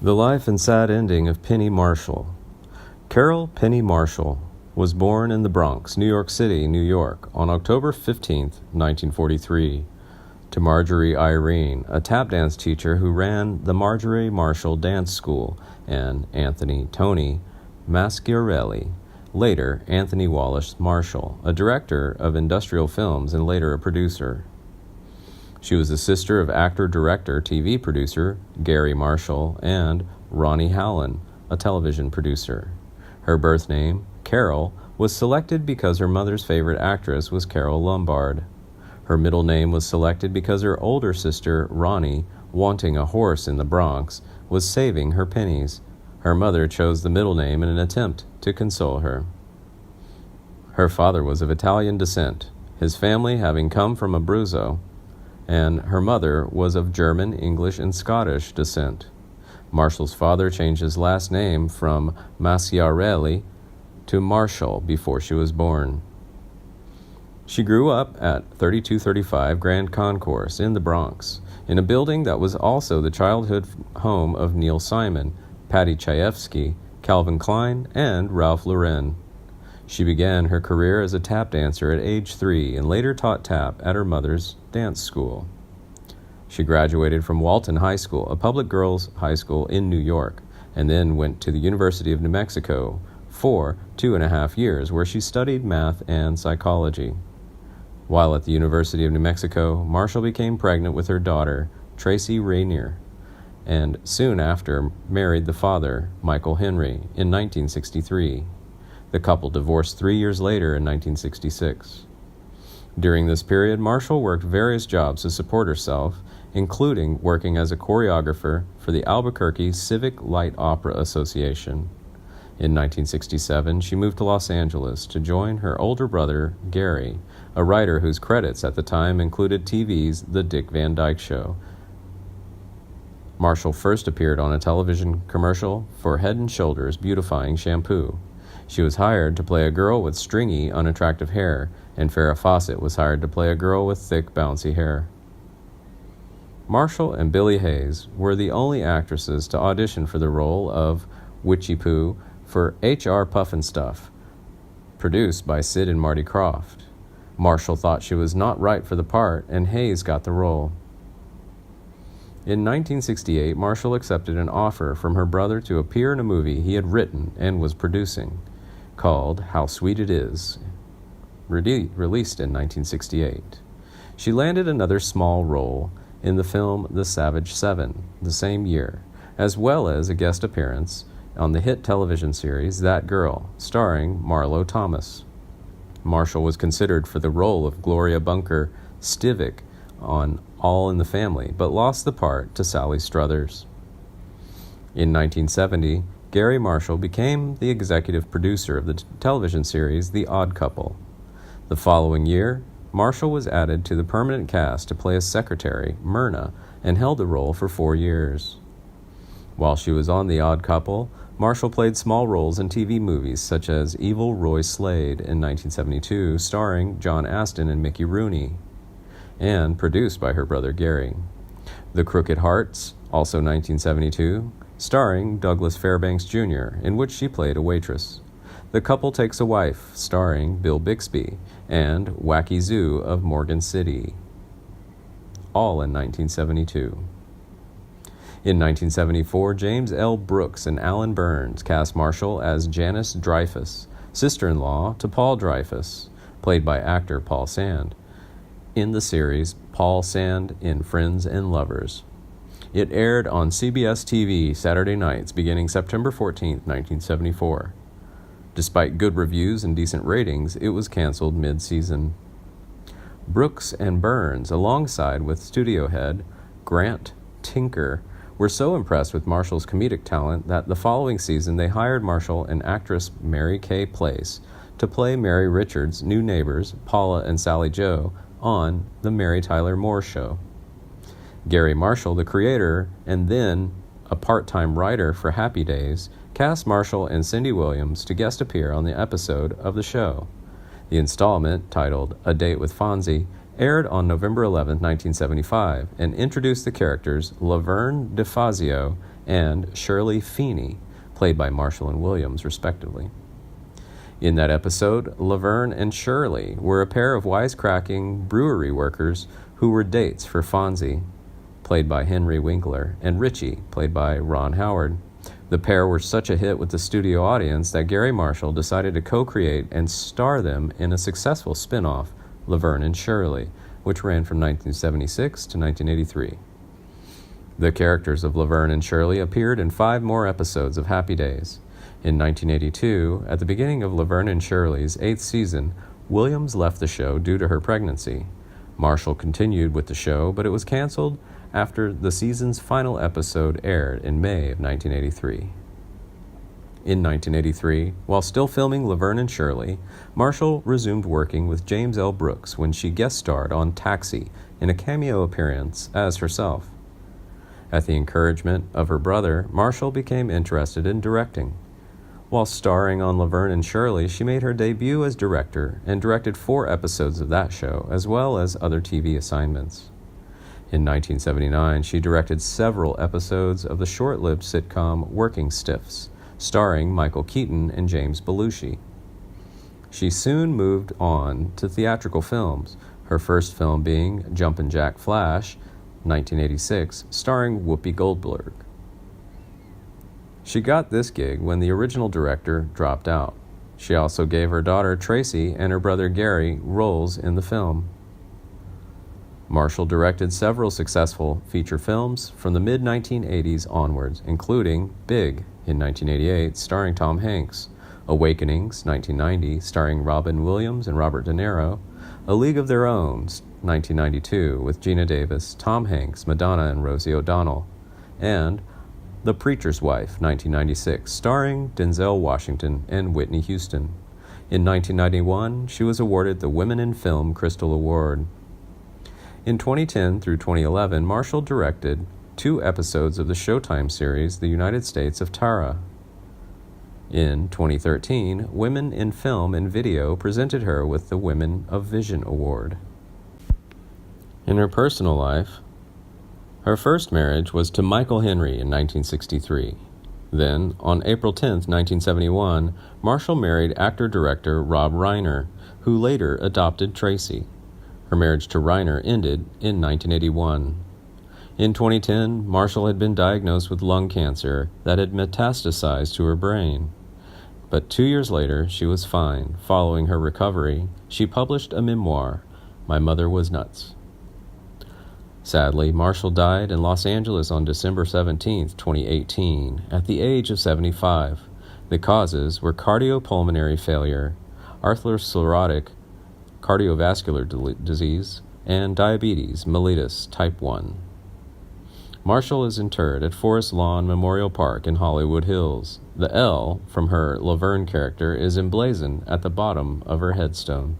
The life and sad ending of Penny Marshall. Carol Penny Marshall was born in the Bronx, New York City, New York, on October 15, 1943, to Marjorie Irene, a tap dance teacher who ran the Marjorie Marshall Dance School, and Anthony Tony Masciarelli, later Anthony Wallace Marshall, a director of industrial films and later a producer. She was the sister of actor-director TV producer Gary Marshall and Ronnie Howland, a television producer. Her birth name, Carol, was selected because her mother's favorite actress was Carole Lombard. Her middle name was selected because her older sister, Ronnie, wanting a horse in the Bronx, was saving her pennies. Her mother chose the middle name in an attempt to console her. Her father was of Italian descent, his family having come from Abruzzo, and her mother was of German, English, and Scottish descent. Marshall's father changed his last name from Masciarelli to Marshall before she was born. She grew up at 3235 Grand Concourse in the Bronx, in a building that was also the childhood home of Neil Simon, Patty Chayefsky, Calvin Klein, and Ralph Lauren. She began her career as a tap dancer at age 3 and later taught tap at her mother's dance school. She graduated from Walton High School, a public girls' high school in New York, and then went to the University of New Mexico for 2.5 years, where she studied math and psychology. While at the University of New Mexico, Marshall became pregnant with her daughter, Tracy Rainier, and soon after married the father, Michael Henry, in 1963. The couple divorced 3 years later in 1966. During this period, Marshall worked various jobs to support herself, including working as a choreographer for the Albuquerque Civic Light Opera Association. In 1967, she moved to Los Angeles to join her older brother, Gary, a writer whose credits at the time included TV's The Dick Van Dyke Show. Marshall first appeared on a television commercial for Head & Shoulders Beautifying Shampoo. She was hired to play a girl with stringy, unattractive hair, and Farrah Fawcett was hired to play a girl with thick, bouncy hair. Marshall and Billie Hayes were the only actresses to audition for the role of Witchy Pooh for H.R. Pufnstuf, produced by Sid and Marty Krofft. Marshall thought she was not right for the part, and Hayes got the role. In 1968, Marshall accepted an offer from her brother to appear in a movie he had written and was producing, called How Sweet It Is, released in 1968. She landed another small role in the film The Savage Seven the same year, as well as a guest appearance on the hit television series That Girl, starring Marlo Thomas. Marshall was considered for the role of Gloria Bunker Stivic on All in the Family, but lost the part to Sally Struthers. In 1970, Gary Marshall became the executive producer of the television series The Odd Couple. The following year, Marshall was added to the permanent cast to play a secretary, Myrna, and held the role for 4 years. While she was on The Odd Couple, Marshall played small roles in TV movies such as Evil Roy Slade in 1972, starring John Astin and Mickey Rooney, and produced by her brother Gary. The Crooked Hearts, also 1972, starring Douglas Fairbanks Jr., in which she played a waitress. The Couple Takes a Wife, starring Bill Bixby, and Wacky Zoo of Morgan City, all in 1972. In 1974, James L. Brooks and Alan Burns cast Marshall as Janice Dreyfus, sister-in-law to Paul Dreyfus, played by actor Paul Sand, in the series Paul Sand in Friends and Lovers. It aired on CBS TV Saturday nights beginning September 14, 1974. Despite good reviews and decent ratings, it was canceled mid-season. Brooks and Burns, alongside with studio head Grant Tinker, were so impressed with Marshall's comedic talent that the following season they hired Marshall and actress Mary Kay Place to play Mary Richards' new neighbors, Paula and Sally Joe, on The Mary Tyler Moore Show. Gary Marshall, the creator and then a part-time writer for Happy Days, cast Marshall and Cindy Williams to guest appear on the episode of the show. The installment, titled A Date with Fonzie, aired on November 11, 1975, and introduced the characters Laverne DeFazio and Shirley Feeney, played by Marshall and Williams, respectively. In that episode, Laverne and Shirley were a pair of wisecracking brewery workers who were dates for Fonzie, played by Henry Winkler, and Richie, played by Ron Howard. The pair were such a hit with the studio audience that Gary Marshall decided to co-create and star them in a successful spin-off, Laverne and Shirley, which ran from 1976 to 1983. The characters of Laverne and Shirley appeared in 5 more episodes of Happy Days. In 1982, at the beginning of Laverne and Shirley's 8th season, Williams left the show due to her pregnancy. Marshall continued with the show, but it was canceled after the season's final episode aired in May of 1983. In 1983, while still filming Laverne and Shirley, Marshall resumed working with James L. Brooks when she guest starred on Taxi in a cameo appearance as herself. At the encouragement of her brother, Marshall became interested in directing. While starring on Laverne and Shirley, she made her debut as director and directed 4 episodes of that show, as well as other TV assignments. In 1979, she directed several episodes of the short-lived sitcom Working Stiffs, starring Michael Keaton and James Belushi. She soon moved on to theatrical films, her first film being Jumpin' Jack Flash, 1986, starring Whoopi Goldberg. She got this gig when the original director dropped out. She also gave her daughter Tracy and her brother Gary roles in the film. Marshall directed several successful feature films from the mid-1980s onwards, including Big in 1988, starring Tom Hanks, Awakenings, 1990, starring Robin Williams and Robert De Niro, A League of Their Own, 1992, with Gina Davis, Tom Hanks, Madonna, and Rosie O'Donnell, and The Preacher's Wife, 1996, starring Denzel Washington and Whitney Houston. In 1991, she was awarded the Women in Film Crystal Award. In 2010 through 2011, Marshall directed 2 episodes of the Showtime series The United States of Tara. In 2013, Women in Film and Video presented her with the Women of Vision Award. In her personal life, her first marriage was to Michael Henry in 1963. Then, on April 10, 1971, Marshall married actor-director Rob Reiner, who later adopted Tracy. Her marriage to Reiner ended in 1981. In 2010, Marshall had been diagnosed with lung cancer that had metastasized to her brain. But 2 years later, she was fine. Following her recovery, she published a memoir, My Mother Was Nuts. Sadly, Marshall died in Los Angeles on December 17, 2018, at the age of 75. The causes were cardiopulmonary failure, atherosclerotic cardiovascular disease, and diabetes mellitus type 1. Marshall is interred at Forest Lawn Memorial Park in Hollywood Hills. The L from her Laverne character is emblazoned at the bottom of her headstone.